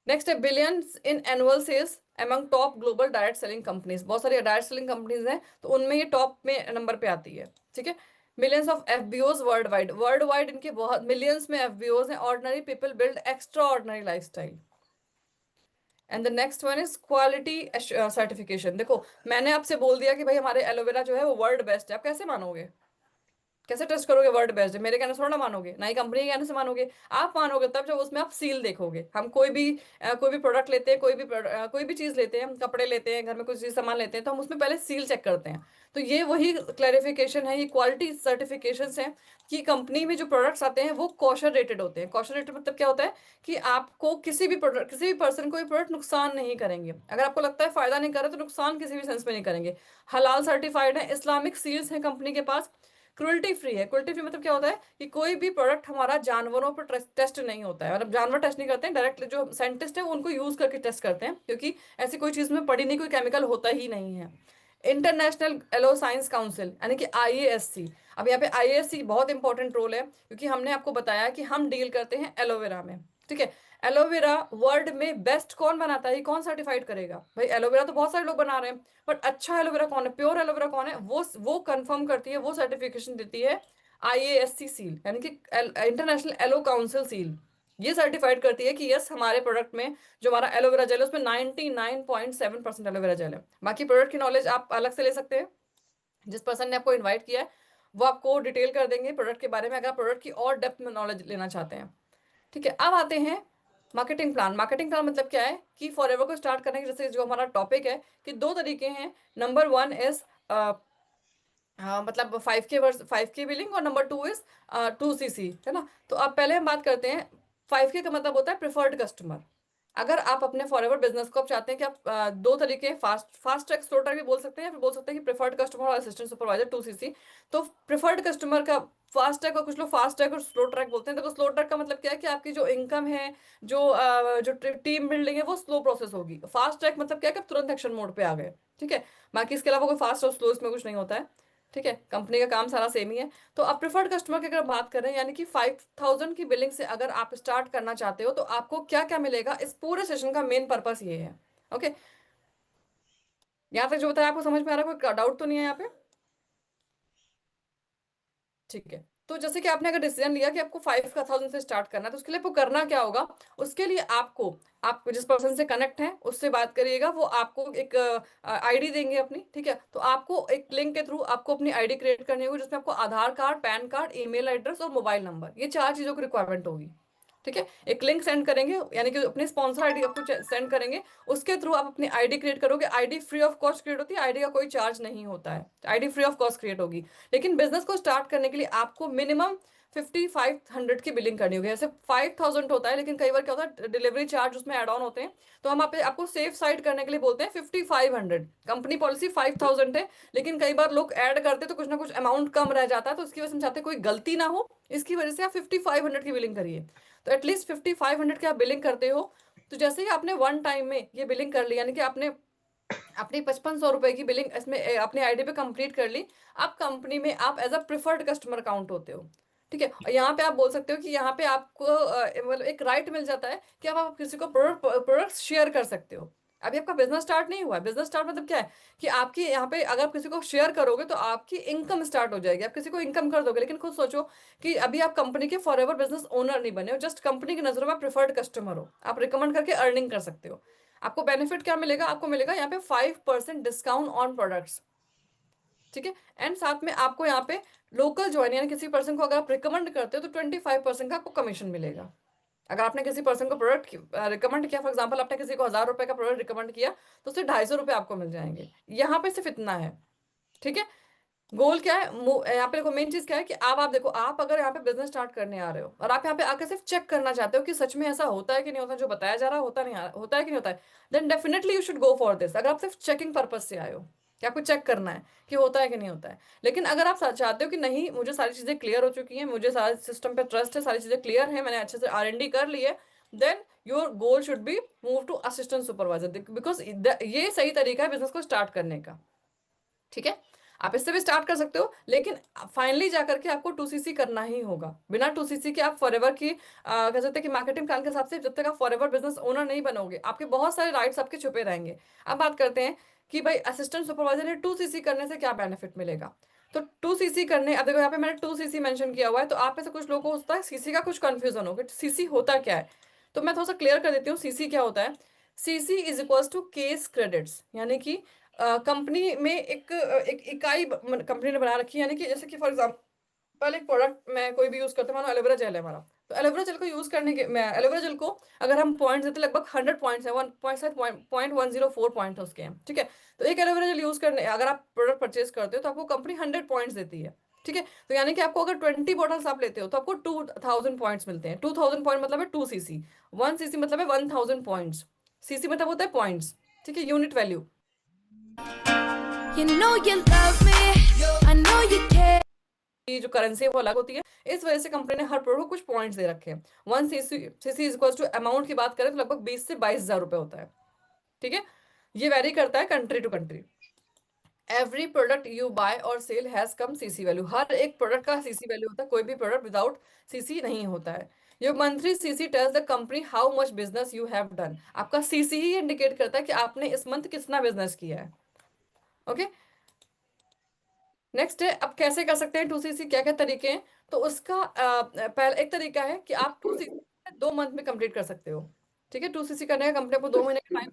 नेक्स्ट है billions in annual sales among top global direct selling companies. बहुत सारी डायरेक्ट सेलिंग कंपनीज हैं, तो उनमें ये टॉप में नंबर पे आती है। ठीक है। Millions of FBOs world wide, world wide इनके बहुत मिलियंस में एफबीओज हैं। Ordinary people build extraordinary lifestyle. And the next one is quality certification. देखो, मैंने आपसे बोल दिया कि भाई हमारे एलोवेरा जो है वो वर्ल्ड बेस्ट है, आप कैसे मानोगे? कैसे ट्रस्ट करोगे वर्ड बेस्ड? मेरे कहने से थोड़ा ना मानोगे, ना ही कंपनी के कहने से मानोगे। आप मानोगे तब जब उसमें आप सील देखोगे। हम कोई भी प्रोडक्ट लेते हैं, कोई भी चीज लेते हैं, हम कपड़े लेते हैं, घर में कुछ चीज सामान लेते हैं, तो हम उसमें पहले सील चेक करते हैं। तो ये वही क्लैरिफिकेशन है, ये क्वालिटी सर्टिफिकेशन है कि कंपनी में जो प्रोडक्ट्स आते हैं वो कॉशर रेटेड होते हैं। कॉशर रेटेड मतलब क्या होता है कि आपको किसी भी प्रोडक्ट, किसी भी पर्सन को भी प्रोडक्ट नुकसान नहीं करेंगे। अगर आपको लगता है फायदा नहीं कर रहे तो नुकसान किसी भी सेंस में नहीं करेंगे। हलाल सर्टिफाइड है, इस्लामिक सील्स है कंपनी के पास। क्रुएल्टी फ्री है। क्रुएल्टी फ्री मतलब क्या होता है कि कोई भी प्रोडक्ट हमारा जानवरों पर टेस्ट नहीं होता है, मतलब जानवर टेस्ट नहीं करते हैं, डायरेक्ट जो साइंटिस्ट है उनको यूज करके टेस्ट करते हैं, क्योंकि ऐसी कोई चीज में पड़ी नहीं, कोई केमिकल होता ही नहीं है। इंटरनेशनल एलो साइंस काउंसिल यानी कि आईएएससी। अब यहाँ पे आईएएससी बहुत इंपॉर्टेंट रोल है, क्योंकि हमने आपको बताया कि हम डील करते हैं एलोवेरा में। ठीक है। एलोवेरा वर्ल्ड में बेस्ट कौन बनाता है, ये कौन सर्टिफाइड करेगा? भाई एलोवेरा तो बहुत सारे लोग बना रहे हैं, बट अच्छा एलोवेरा कौन है, प्योर एलोवेरा कौन है, वो कंफर्म करती है, वो सर्टिफिकेशन देती है आईएएससी सील, यानी कि इंटरनेशनल एलो काउंसिल सील। ये सर्टिफाइड करती है कि यस, हमारे प्रोडक्ट में जो हमारा एलोवेरा जेल है उसमें 99.7% एलोवेरा जेल है। बाकी प्रोडक्ट की नॉलेज आप अलग से ले सकते हैं, जिस पर्सन ने आपको इनवाइट किया है वो आपको डिटेल कर देंगे प्रोडक्ट के बारे में, अगर आप प्रोडक्ट की और डेप्थ में नॉलेज लेना चाहते हैं। ठीक है। अब आते हैं मार्केटिंग प्लान। मार्केटिंग प्लान मतलब क्या है कि फॉरएवर को स्टार्ट करने के, जैसे जो हमारा टॉपिक है कि दो तरीके हैं। नंबर वन इज हाँ, मतलब 5K बिलिंग, और नंबर टू इज 2CC, है ना। तो अब पहले हम बात करते हैं 5K का मतलब होता है प्रिफर्ड कस्टमर। अगर आप अपने फॉरएवर बिजनेस को आप चाहते हैं कि आप दो तरीके, फास्ट ट्रैक स्लो ट्रैक भी बोल सकते हैं, या फिर बोल सकते हैं कि प्रिफर्ड कस्टमर और असिस्टेंट सुपरवाइजर 2CC। तो प्रिफर्ड कस्टमर का फास्ट ट्रैक, और कुछ लोग फास्ट ट्रैक और स्लो ट्रैक बोलते हैं। देखो, स्लो ट्रैक का मतलब क्या है कि आपकी जो इनकम है, जो टीम बिल्डिंग है, वो स्लो प्रोसेस होगी। फास्ट ट्रैक मतलब क्या है कि आप तुरंत एक्शन मोड पे आ गए। ठीक है। बाकी इसके अलावा कोई फास्ट और स्लो इसमें कुछ नहीं होता है। ठीक है। कंपनी का काम सारा सेम ही है। तो आप प्रिफर्ड कस्टमर की अगर बात करें, यानी कि 5,000 की बिलिंग से अगर आप स्टार्ट करना चाहते हो, तो आपको क्या क्या मिलेगा, इस पूरे सेशन का मेन पर्पस ये है। ओके। यहाँ तक जो बताया आपको समझ में आ रहा है? कोई डाउट तो नहीं है यहाँ पे? ठीक है। तो जैसे कि आपने अगर डिसीजन लिया कि आपको 5,000 से स्टार्ट करना है, तो उसके लिए आपको करना क्या होगा? उसके लिए आपको, आप जिस पर्सन से कनेक्ट हैं उससे बात करिएगा, वो आपको एक आईडी देंगे अपनी। ठीक है। तो आपको एक लिंक के थ्रू आपको अपनी आईडी क्रिएट करनी होगी, जिसमें आपको Aadhaar card, PAN card, email address और मोबाइल नंबर, ये चार चीजों की रिक्वायरमेंट होगी। ठीक है। एक लिंक सेंड करेंगे, यानी कि अपनी स्पॉन्सर आईडी आपको सेंड करेंगे, उसके थ्रू आप अपनी आईडी क्रिएट करोगे। ID free of cost create होती है, आईडी का कोई चार्ज नहीं होता है, ID free of cost create होगी। लेकिन बिजनेस को स्टार्ट करने के लिए आपको मिनिमम 5,500 की बिलिंग करनी होगी। जैसे 5,000 होता है, लेकिन कई बार क्या होता है डिलीवरी चार्ज उसमें एड ऑन होते हैं, तो हम आपको सेफ साइड करने के लिए बोलते हैं 5,500। कंपनी पॉलिसी 5,000 है, लेकिन कई बार लोग ऐड करते तो कुछ ना कुछ अमाउंट कम रह जाता है, तो इसकी वजह से हम चाहते हैं कोई गलती ना हो, इसकी वजह से आप 5,500 की बिलिंग करिए। तो एटलीस्ट 5,500 की आप बिलिंग करते हो। तो जैसे ही आपने वन टाइम में ये बिलिंग कर ली, यानी कि आपने अपनी 5,500 रुपए की बिलिंग इसमें अपनी आईडी पे कंप्लीट कर ली, आप कंपनी में आप as a preferred customer count होते हो। ठीक है। और यहाँ पे आप बोल सकते हो कि यहाँ पे आपको मतलब एक राइट मिल जाता है कि अब आप किसी को प्रोडक्ट शेयर कर सकते हो। अभी आपका बिजनेस स्टार्ट नहीं हुआ है। बिजनेस स्टार्ट मतलब क्या है कि आपकी यहाँ पे अगर आप किसी को शेयर करोगे तो आपकी इनकम स्टार्ट हो जाएगी, आप किसी को इनकम कर दोगे। लेकिन खुद सोचो कि अभी आप कंपनी के फॉरएवर बिजनेस ओनर नहीं बने हो, जस्ट कंपनी की नजरों में प्रिफर्ड कस्टमर हो, आप रिकमेंड करके अर्निंग कर सकते हो। आपको बेनिफिट क्या मिलेगा? आपको मिलेगा यहाँ पे 5% डिस्काउंट ऑन प्रोडक्ट्स। ठीक है। एंड साथ में आपको यहाँ पे लोकल ज्वाइन, यानी किसी पर्सन को अगर आप रिकमेंड करते हो तो 25% का आपको कमीशन मिलेगा। अगर आपने किसी पर्सन को प्रोडक्ट रिकमेंड किया, फॉर एग्जाम्पल आपने किसी को 1,000 रुपए का प्रोडक्ट रिकमेंड किया, तो उससे 250 रुपये आपको मिल जाएंगे। यहाँ पे सिर्फ इतना है। ठीक है। गोल क्या है, यहाँ पे देखो मेन चीज क्या है कि आप देखो, आप अगर यहाँ पे बिजनेस स्टार्ट करने आ रहे हो और आप यहाँ पे आकर सिर्फ चेक करना चाहते हो कि सच में ऐसा होता है कि नहीं होता, जो बताया जा रहा होता नहीं होता है कि नहीं होता है, then definitely you should go for this. अगर आप सिर्फ चेकिंग पर्पज से आए हो कि आपको चेक करना है कि होता है कि नहीं होता है। लेकिन अगर आप चाहते हो कि नहीं, मुझे सारी चीजें क्लियर हो चुकी हैं, मुझे सारे सिस्टम पे ट्रस्ट है, सारी चीजें क्लियर है, मैंने अच्छे से R&D कर ली है, then your goal should be move to assistant supervisor, because ये सही तरीका है बिजनेस को स्टार्ट करने का। ठीक है, आप इससे भी स्टार्ट कर सकते हो, लेकिन फाइनली जाकर के आपको 2cc करना ही होगा। बिना 2cc के आप फॉरएवर की कह सकते हैं कि मार्केटिंग प्लान के हिसाब से जब तक आप फॉरएवर बिजनेस ओनर नहीं बनोगे, आपके बहुत सारे राइट्स आपके छुपे रहेंगे। अब बात करते हैं कि भाई असिस्टेंट सुपरवाइजर ने 2cc करने से क्या बेनिफिट मिलेगा। तो 2cc करने, अब देखो यहाँ पे मैंने 2cc मेंशन किया हुआ है, तो आप में से कुछ लोगों को होता है सीसी का कुछ कंफ्यूजन हो कि सीसी होता क्या है। तो मैं थोड़ा सा क्लियर कर देती हूँ सीसी क्या होता है। CC is equals to case credits, यानी कि कंपनी में एक इकाई कंपनी ने बना रखी है, यानी कि जैसे कि फॉर एग्जाम्पल एक प्रोडक्ट मैं कोई भी यूज करते हैं, मानो एलोवेरा जेल है हमारा, तो एलोवेरा जेल को यूज करने के, मैं एलोवेरा जेल को अगर हम पॉइंट्स देते हैं, लगभग 100 पॉइंट्स है, 1.104 पॉइंट उसके हैं, ठीक है। तो एक एलोवेरा जेल यूज करने अगर आप प्रोडक्ट परचेज करते हो तो आपको कंपनी 100 पॉइंट्स देती है। ठीक है, तो यानी कि आपको अगर 20 बॉटल्स आप लेते हो तो आपको 2000 पॉइंट्स मिलते हैं। 2000 पॉइंट मतलब है 2cc, 1cc मतलब है 1000 पॉइंट्स, सीसी मतलब होता है पॉइंट्स। ठीक है, unit value. You know you love me, I know you care। की जो करेंसी है वो अलग होती है, इस वजह से कंपनी ने हर प्रोडक्ट को कुछ पॉइंट्स दे रखे हैं। 1cc is equal to amount की बात करें तो लगभग 20 से 22 हजार रुपए होता है। ठीक है, ये वेरी करता है country to country. Every product you buy और sell has come CC value, हर एक प्रोडक्ट का सीसी वैल्यू होता है, कोई भी प्रोडक्ट विदाउट सीसी नहीं होता है। Your monthly CC tells the company how much business you have done, आपका सीसी ही इंडिकेट करता है कि आपने इस मंथ कितना बिजनेस किया है। ओके, नेक्स्ट है अब कैसे कर सकते हैं 2cc, क्या क्या तरीके हैं। तो उसका पहला एक तरीका है कि आप 2cc 2 मंथ में कंप्लीट कर सकते हो। ठीक है, 2cc करने का कंपनी आपको 2 महीने का टाइम,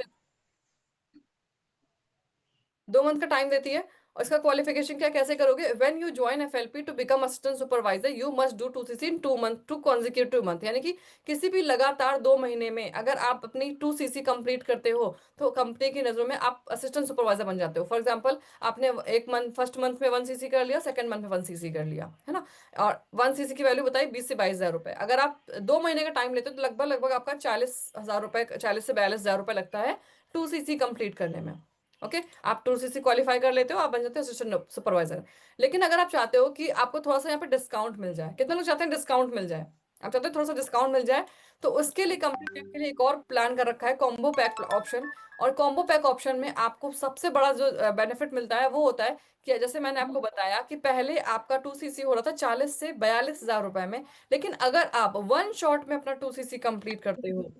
2 मंथ का टाइम देती है। और इसका क्वालिफिकेशन क्या, कैसे करोगे, when you join FLP to become assistant supervisor you must do 2cc in 2 month to consecutive month, यानी कि किसी भी लगातार 2 महीने में अगर आप अपनी 2cc कंप्लीट करते हो तो कंपनी की नजरों में आप असिस्टेंट सुपरवाइजर बन जाते हो। फॉर एग्जाम्पल, आपने एक मंथ, फर्स्ट मंथ में 1cc कर लिया, सेकंड मंथ में 1cc कर लिया, है ना, और 1cc की वैल्यू बताई 20 से 22 हजार रुपए। अगर आप 2 महीने का टाइम लेते हो तो लगभग लगभग आपका 40 हजार रुपए, 40 से 42 हजार रुपए लगता है 2cc कंप्लीट करने में। ओके, आप 2cc क्वालिफाई कर लेते हो, आप बन जाते हो असिस्टेंट सुपरवाइजर। लेकिन अगर आप चाहते हो कि आपको थोड़ा सा यहाँ पे डिस्काउंट मिल जाए, कितने लोग चाहते हैं डिस्काउंट मिल जाए, आप चाहते हो थोड़ा सा डिस्काउंट मिल जाए, तो उसके लिए कंपनी ने आपके लिए एक और प्लान कर रखा है, कॉम्बो पैक ऑप्शन। और कॉम्बो पैक ऑप्शन में आपको सबसे बड़ा जो बेनिफिट मिलता है वो होता है कि जैसे मैंने आपको बताया कि पहले आपका 2cc हो रहा था 40 से 42 हजार रुपए में, लेकिन अगर आप वन शॉट में अपना 2cc कंप्लीट करते हो,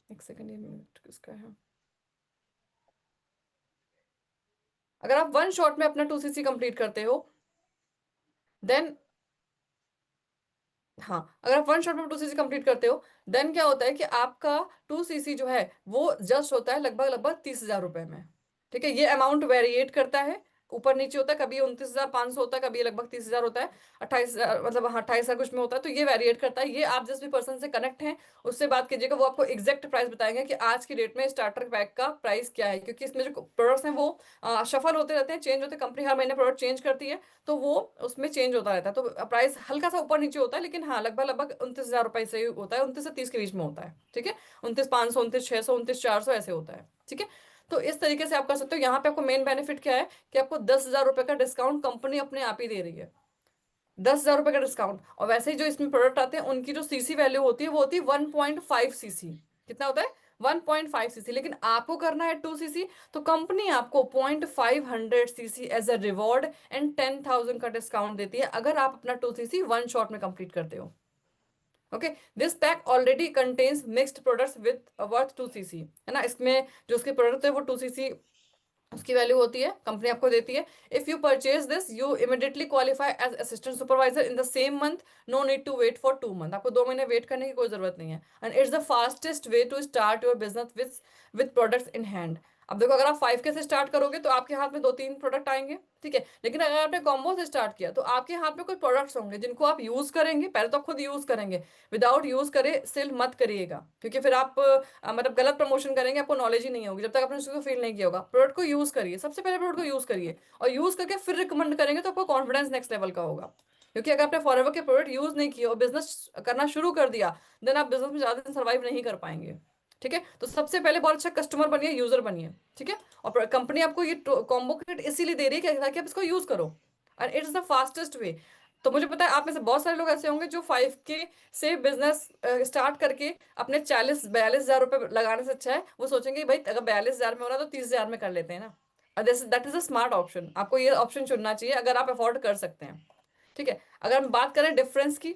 एक सेकंड, ये मिनट किसका है, अगर आप वन शॉट में अपना 2cc कंप्लीट करते हो, देन, हाँ, अगर आप वन शॉट में 2cc कंप्लीट करते हो, देन क्या होता है कि आपका 2cc जो है वो जस्ट होता है लगभग लगभग 30 हजार रुपए में। ठीक है, ये अमाउंट वेरिएट करता है, ऊपर नीचे होता है, कभी 29,500 होता है, कभी लगभग 30 हजार होता है, 28 हजार, मतलब हाँ 28 हजार कुछ में होता है, तो ये वेरिएट करता है। ये आप जिस भी पर्सन से कनेक्ट हैं उससे बात कीजिएगा, वो आपको एग्जैक्ट प्राइस बताएंगे कि आज की डेट में स्टार्टर पैक का प्राइस क्या है, क्योंकि इसमें जो प्रोडक्ट्स हैं वो शफल होते रहते हैं, चेंज होते हैं, कंपनी हर महीने प्रोडक्ट चेंज करती है, तो वो उसमें चेंज होता रहता है, तो प्राइस हल्का सा ऊपर नीचे होता है, लेकिन हाँ लगभग लगभग 29 हजार रुपए से ही होता है, 29 से 30 के बीच में होता है। ठीक है, 29,500, 29,600, 29,400 ऐसे होता है। ठीक है, तो इस तरीके से आप कर सकते हो। यहाँ पे आपको मेन बेनिफिट क्या है कि आपको 10 हजार रुपए का डिस्काउंट कंपनी अपने आप ही दे रही है, 10 हजार रुपए का डिस्काउंट। और वैसे ही जो इसमें प्रोडक्ट आते हैं उनकी जो सीसी वैल्यू होती है वो होती है 1.5cc। कितना होता है, 1.5cc, लेकिन आपको करना है 2cc, तो कंपनी आपको 0.500cc as a reward and 10,000 का डिस्काउंट देती है अगर आप अपना 2cc वन शॉट में कंप्लीट करते हो। Okay, this pack already contains mixed products with worth 2cc, है ना, इसमें जो उसके प्रोडक्ट है वो 2cc उसकी वैल्यू होती है, कंपनी आपको देती है। If you purchase this you immediately qualify as assistant supervisor in the same month, no need to wait for 2 month, आपको 2 महीने वेट करने की कोई जरूरत नहीं है। And it's the fastest way to start your business with products in hand. अब देखो, अगर आप 5K से स्टार्ट करोगे तो आपके हाथ में 2-3 प्रोडक्ट आएंगे, ठीक है। लेकिन अगर आपने कॉम्बो से स्टार्ट किया तो आपके हाथ में कुछ प्रोडक्ट्स होंगे जिनको आप यूज करेंगे, पहले तो आप खुद यूज करेंगे, विदाउट यूज करे सेल मत करिएगा, क्योंकि फिर आप मतलब गलत प्रमोशन करेंगे, आपको नॉलेज ही नहीं होगी जब तक आपने उसको फील नहीं किया होगा। प्रोडक्ट को यूज करिए, सबसे पहले प्रोडक्ट को यूज करिए, और यूज करके फिर रिकमेंड करेंगे तो आपको कॉन्फिडेंस नेक्स्ट लेवल का होगा। क्योंकि अगर आपने फॉरएवर के प्रोडक्ट यूज नहीं किए और बिजनेस करना शुरू कर दिया, देन आप बिजनेस में ज्यादा दिन सर्वाइव नहीं कर पाएंगे, ठीक है। तो सबसे पहले बहुत अच्छा कस्टमर बनिए, यूजर बनिए, ठीक है। और कंपनी आपको ये कॉम्बो किट इसीलिए दे रही है ताकि आप इसको यूज करो, एंड इट्स द फास्टेस्ट वे। तो मुझे पता है आप में से बहुत सारे लोग ऐसे होंगे जो 5K से बिजनेस स्टार्ट करके अपने 40-42 हजार रुपये लगाने से अच्छा है वो सोचेंगे भाई अगर 42 हजार में हो रहा है तो 30 हजार में कर लेते हैं ना। That is a smart option, आपको ये ऑप्शन चुनना चाहिए अगर आप अफोर्ड कर सकते हैं, ठीक है। अगर हम बात करें डिफरेंस की,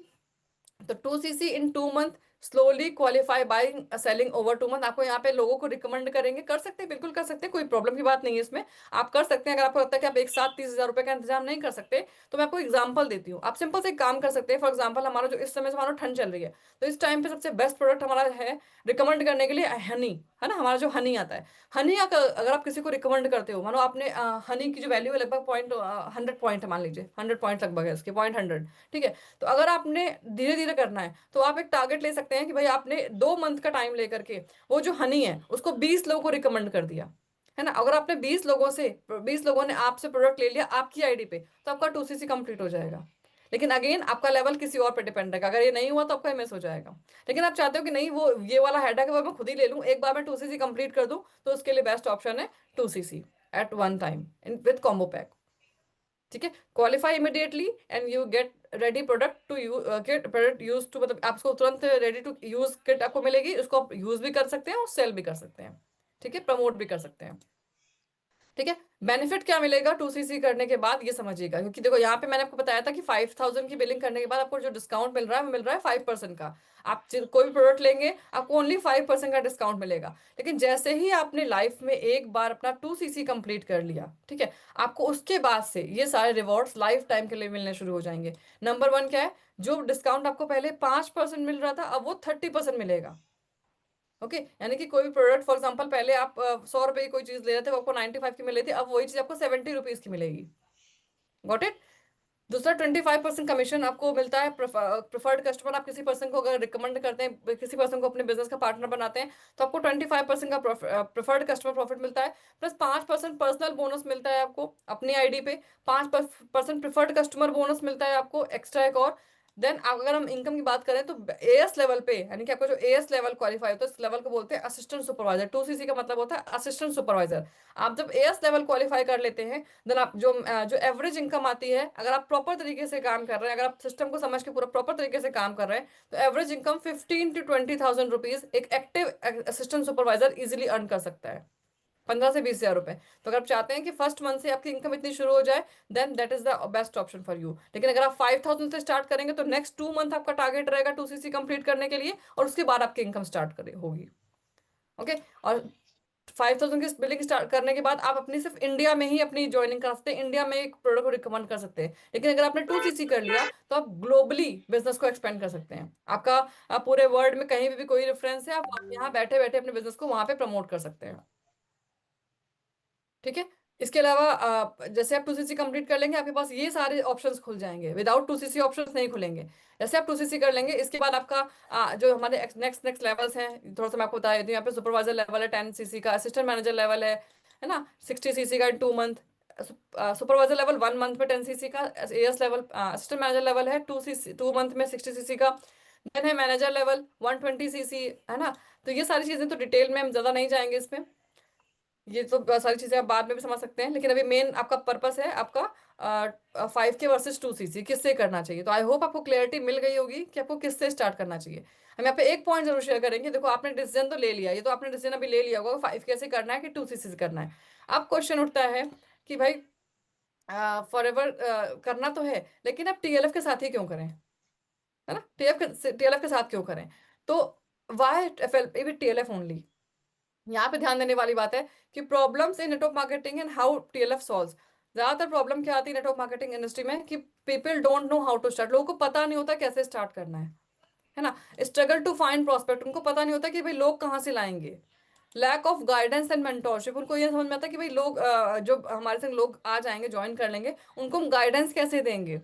तो 2cc in 2 month slowly qualify buying selling over 2 month, आपको यहाँ पे लोगों को रिकमेंड करेंगे, कर सकते हैं, बिल्कुल कर सकते हैं, कोई प्रॉब्लम की बात नहीं है इसमें। आप कर सकते हैं, अगर आपको लगता है कि आप एक साथ 30 हजार रुपए का इंतजाम नहीं कर सकते, तो मैं आपको एग्जाम्पल देती हूँ। आप सिंपल से एक काम कर सकते हैं, फॉर एग्जाम्पल हमारा जो इस समय से हमारा ठंड चल रही है, तो इस टाइम पे सबसे बेस्ट प्रोडक्ट हमारा है रिकमेंड करने के लिए हनी, है ना, हमारा जो हनी आता है। हनी अगर आप किसी को रिकमेंड करते हो, मानो आपने हनी की जो वैल्यू है लगभग 100 पॉइंट है, मान लीजिए 100 पॉइंट लगभग है इसके, 0.100, ठीक है। तो अगर आपने धीरे धीरे करना है तो आप एक टारगेट ले सकते हैं कि भाई आपने 2 मंथ का टाइम लेकर के वो जो हनी है उसको 20 लोगों को रिकमेंड कर दिया, है ना। अगर आपने 20 लोगों ने आपसे प्रोडक्ट ले लिया आपकी आईडी पे, तो आपका 2cc कंप्लीट हो जाएगा। लेकिन अगेन आपका लेवल किसी और पे डिपेंड रहेगा, अगर ये नहीं हुआ तो आपका मिस हो जाएगा। लेकिन आप चाहते हो कि नहीं वो ये वाला हेडेक है वो मैं खुद ही ले लूं, एक बार मैं 2cc कंप्लीट कर दूं, तो उसके लिए बेस्ट ऑप्शन है 2cc at one time in with combo pack, ठीक है। Qualify immediately and you get ready product to you, get product use to, मतलब आपको तुरंत रेडी टू यूज किट आपको मिलेगी, उसको आप यूज भी कर सकते हैं और सेल भी कर सकते हैं, ठीक है, प्रमोट भी कर सकते हैं, ठीक है। बेनिफिट क्या मिलेगा 2cc करने के बाद ये समझिएगा, क्योंकि देखो यहाँ पे मैंने आपको बताया था कि 5,000 की बिलिंग करने के बाद आपको जो डिस्काउंट मिल रहा है वो मिल रहा है 5% का। आप कोई भी प्रोडक्ट लेंगे आपको ओनली 5% का डिस्काउंट मिलेगा। लेकिन जैसे ही आपने लाइफ में एक बार अपना 2cc कंप्लीट कर लिया, ठीक है, आपको उसके बाद से ये सारे रिवॉर्ड्स लाइफ टाइम के लिए मिलने शुरू हो जाएंगे। नंबर वन क्या है, जो डिस्काउंट आपको पहले 5% मिल रहा था अब वो 30% मिलेगा, ओके। यानी कि कोई भी प्रोडक्ट, फॉर एग्जांपल पहले आप 100 रुपए की कोई चीज ले रहे थे वो आपको 95 की मिल रही थी, अब वही चीज आपको 70 रुपीज की मिलेगी। Got it. दूसरा 25% कमीशन आपको मिलता है, प्रेफर्ड कस्टमर, आप किसी पर्सन को अगर रिकमेंड करते हैं, किसी पर्सन को अपने बिजनेस का पार्टनर बनाते हैं, तो आपको 25% का प्रेफर्ड कस्टमर प्रॉफिट मिलता है, प्लस 5% पर्सनल बोनस मिलता है आपको अपनी आईडी पे, 5% प्रेफर्ड कस्टमर बोनस मिलता है आपको एक्स्ट्रा एक और। देन अगर हम इनकम की बात करें तो एएस लेवल पे, यानी कि आपको जो एएस लेवल क्वालिफाई होता है इस लेवल को बोलते हैं असिस्टेंट सुपरवाइजर, 2cc का मतलब होता है असिस्टेंट सुपरवाइजर। आप जब एएस लेवल क्वालिफाई कर लेते हैं, देन आप जो एवरेज इनकम आती है, अगर आप प्रॉपर तरीके से काम कर रहे हैं, अगर आप सिस्टम को समझ के पूरा प्रॉपर तरीके से काम कर रहे हैं, तो एवरेज इनकम 15 to 20,000 रुपीज एक active assistant supervisor easily earn कर सकता है, 15 से 20 हजार रुपए। तो अगर आप चाहते हैं कि फर्स्ट मंथ से आपकी इनकम इतनी शुरू हो जाए, then that is the best option for you. लेकिन अगर आप 5,000 से स्टार्ट करेंगे तो नेक्स्ट 2 मंथ आपका टारगेट रहेगा 2cc कंप्लीट करने के लिए, और उसके बाद आपकी इनकम स्टार्ट करे होगी, ओके। और 5,000 की बिलिंग स्टार्ट करने के बाद आप अपनी सिर्फ इंडिया में ही अपनी ज्वाइनिंग कर सकते हैं, इंडिया में एक प्रोडक्ट को रिकमेंड कर सकते हैं। लेकिन अगर आपने 2cc कर लिया तो आप ग्लोबली बिजनेस को एक्सपेंड कर सकते हैं, आपका आप पूरे वर्ल्ड में कहीं भी कोई रेफरेंस है, आप यहाँ बैठे बैठे अपने बिजनेस को वहां पे प्रमोट कर सकते हैं, ठीक है। इसके अलावा जैसे आप 2cc कंप्लीट कर लेंगे आपके पास ये सारे ऑप्शंस खुल जाएंगे, विदाउट 2cc ऑप्शंस नहीं खुलेंगे। जैसे आप 2cc कर लेंगे इसके बाद आपका जो हमारे नेक्स्ट नेक्स्ट लेवल्स हैं, थोड़ा सा मैं आपको बता देती हूँ। यहाँ पे सुपरवाइजर लेवल है 10cc का, असिस्टेंट मैनेजर लेवल है ना 60cc का 2 मंथ, सुपरवाइजर लेवल 1 मंथ में 10cc का, as level assistant manager level है 2 मंथ में 60cc का, देन है मैनेजर लेवल 120cc, है ना। तो ये सारी चीजें तो डिटेल में हम ज्यादा नहीं जाएंगे इसमें, ये तो सारी चीजें आप बाद में भी समझ सकते हैं। लेकिन अभी मेन आपका पर्पस है आपका 5K वर्सेस 2cc किससे करना चाहिए। तो आई होप आपको क्लियरिटी मिल गई होगी कि आपको किससे स्टार्ट करना चाहिए। हम यहाँ पे एक पॉइंट जरूर शेयर करेंगे, देखो आपने डिसीजन तो ले लिया, ये तो आपने डिसीजन अभी ले लिया होगा 5K से करना है कि 2cc से करना है। अब क्वेश्चन उठता है कि भाई फॉर एवर करना तो है, लेकिन आप टीएलएफ के साथ ही क्यों करें, है ना, टीएलएफ के साथ क्यों करें। तो Y F L TLF only, यहाँ पे ध्यान देने वाली बात है कि problems in network marketing and how TLF solves. ज्यादातर प्रॉब्लम क्या आती है नेटवर्क मार्केटिंग इंडस्ट्री में कि people don't know how to start, लोगों को पता नहीं होता कैसे स्टार्ट करना है ना। स्ट्रगल टू फाइंड प्रोस्पेक्ट, उनको पता नहीं होता कि भाई लोग कहाँ से लाएंगे, lack of guidance and mentorship, उनको ये समझ में आता कि भाई लोग जो हमारे संग लोग आ जाएंगे ज्वाइन कर लेंगे, उनको हम गाइडेंस कैसे देंगे।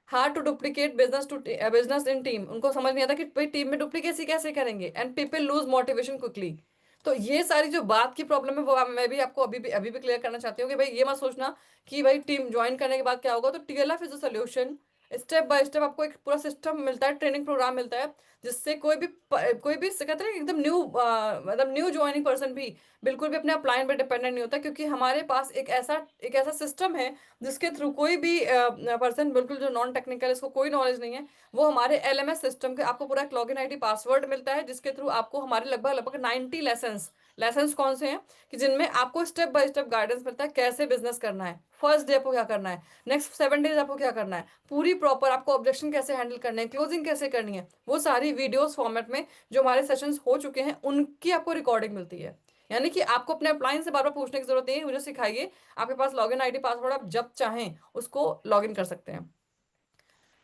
Hard to duplicate business in team, उनको समझ नहीं आता कि भाई टीम में डुप्लीकेसी कैसे करेंगे। And people lose motivation quickly. तो ये सारी जो बात की प्रॉब्लम है वो मैं भी आपको अभी भी क्लियर करना चाहती हूँ कि भाई ये मत सोचना कि भाई टीम ज्वाइन करने के बाद क्या होगा। तो TLF is a solution. Step by step आपको एक पूरा सिस्टम मिलता है, ट्रेनिंग प्रोग्राम मिलता है, जिससे कोई भी कहते हैं एकदम न्यू मतलब न्यू ज्वाइनिंग पर्सन भी बिल्कुल भी अपने अपलाइन पर डिपेंडेंट नहीं होता, क्योंकि हमारे पास एक ऐसा सिस्टम है जिसके थ्रू कोई भी पर्सन बिल्कुल जो नॉन टेक्निकल, इसको कोई नॉलेज नहीं है, वो हमारे एलएमएस सिस्टम के आपको पूरा एक लॉगिन आईडी पासवर्ड मिलता है, जिसके थ्रू आपको हमारे लगभग लगभग 90 लेसन्स। लेसन्स कौन से हैं कि जिनमें आपको स्टेप बाय स्टेप गाइडेंस मिलता है कैसे बिजनेस करना है, फर्स्ट डे आपको क्या करना है, नेक्स्ट 7 डेज आपको क्या करना है, पूरी प्रॉपर आपको ऑब्जेक्शन कैसे हैंडल करने हैं, क्लोजिंग कैसे करनी है, वो सारी वीडियोस फॉर्मेट में जो हमारे सेशंस हो चुके हैं उनकी आपको रिकॉर्डिंग मिलती है। यानी कि आपको अपने अपलाइन से बार बार पूछने की जरूरत नहीं है, मुझे सिखाइए। आपके पास लॉगिन आईडी पासवर्ड, आप जब चाहें उसको लॉगिन कर सकते हैं।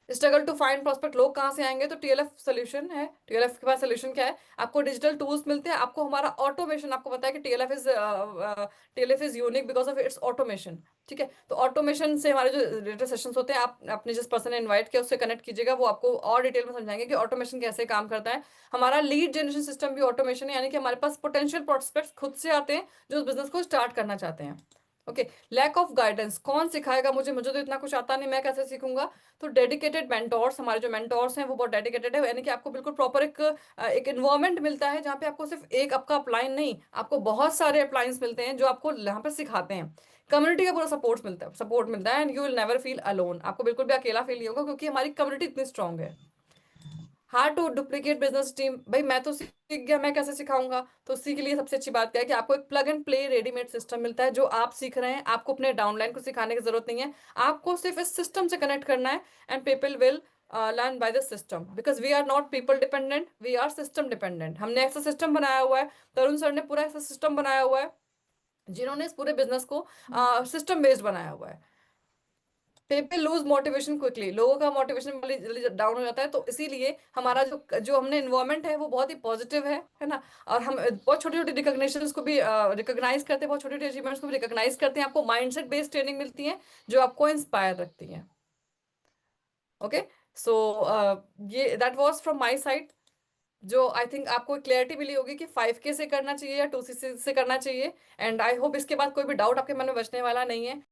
स्ट्रगल टू फाइंड प्रोस्पेक्ट, लोग कहाँ से आएंगे, तो टीएलएफ सोल्यूशन है। टीएलएफ के पास सोल्यूशन क्या है, आपको डिजिटल टूल्स मिलते हैं, आपको हमारा ऑटोमेशन, आपको पता है कि TLF is unique because of its automation. ठीक है, तो ऑटोमेशन से हमारे जो रिलेटेड सेशंस होते हैं, आप अपने जिस पर्सन ने इनवाइट किया उससे कनेक्ट कीजिएगा, वो आपको और डिटेल में समझाएंगे कि ऑटोमेशन कैसे काम करता है। हमारा लीड जनरेशन सिस्टम भी ऑटोमेशन है, यानी कि हमारे पास पोटेंशियल प्रोस्पेक्ट्स खुद से आते हैं जो उस बिजनेस को स्टार्ट करना चाहते हैं। ओके, लैक ऑफ गाइडेंस, कौन सिखाएगा मुझे तो इतना कुछ आता नहीं, मैं कैसे सीखूंगा। तो डेडिकेटेड मेंटोर्स, हमारे जो मेंटोर्स हैं वो बहुत डेडिकेटेड है, यानी कि आपको बिल्कुल प्रॉपर एक इन्वायरमेंट मिलता है जहाँ पे आपको सिर्फ एक आपका अपलाइन नहीं, आपको बहुत सारे अपलाइंस मिलते हैं जो आपको यहाँ पे सिखाते हैं। कम्युनिटी का पूरा सपोर्ट मिलता है and you will never feel alone, आपको बिल्कुल भी अकेला फील नहीं होगा क्योंकि हमारी कम्युनिटी इतनी स्ट्रांग है। Hard to duplicate business team, भाई मैं तो सीख गया, मैं कैसे सिखाऊंगा। तो उसी के लिए सबसे अच्छी बात क्या है कि आपको एक plug and play readymade system मिलता है, जो आप सीख रहे हैं, आपको अपने डाउनलाइन को सिखाने की जरूरत नहीं है, आपको सिर्फ इस सिस्टम से कनेक्ट करना है। And people will learn by the system, because we are not people dependent, we are system dependent. हमने ऐसा सिस्टम बनाया हुआ है, तरुण सर ने पूरा ऐसा सिस्टम बनाया हुआ है, जिन्होंने इस पूरे बिजनेस को सिस्टम बेस्ड बनाया हुआ है। पीपल लूज मोटिवेशन क्विकली, लोगों का मोटिवेशन जल्दी जल्दी डाउन हो जाता है, तो इसीलिए हमारा जो जो हमने इन्वायरमेंट है वो बहुत ही पॉजिटिव है ना। और हम बहुत छोटी छोटी रिकॉग्निशंस को भी रिकॉग्नाइज करते हैं, बहुत छोटी छोटी अचीवमेंट्स को भी रिकॉग्नाइज करते हैं, आपको माइंडसेट बेस्ड ट्रेनिंग मिलती है जो आपको इंस्पायर रखती है। ओके, सो ये that was from my side. जो आई थिंक आपको क्लैरिटी मिली होगी कि 5K से करना चाहिए या 2C से करना चाहिए। एंड आई होप इसके बाद कोई भी डाउट आपके मन में बचने वाला नहीं है।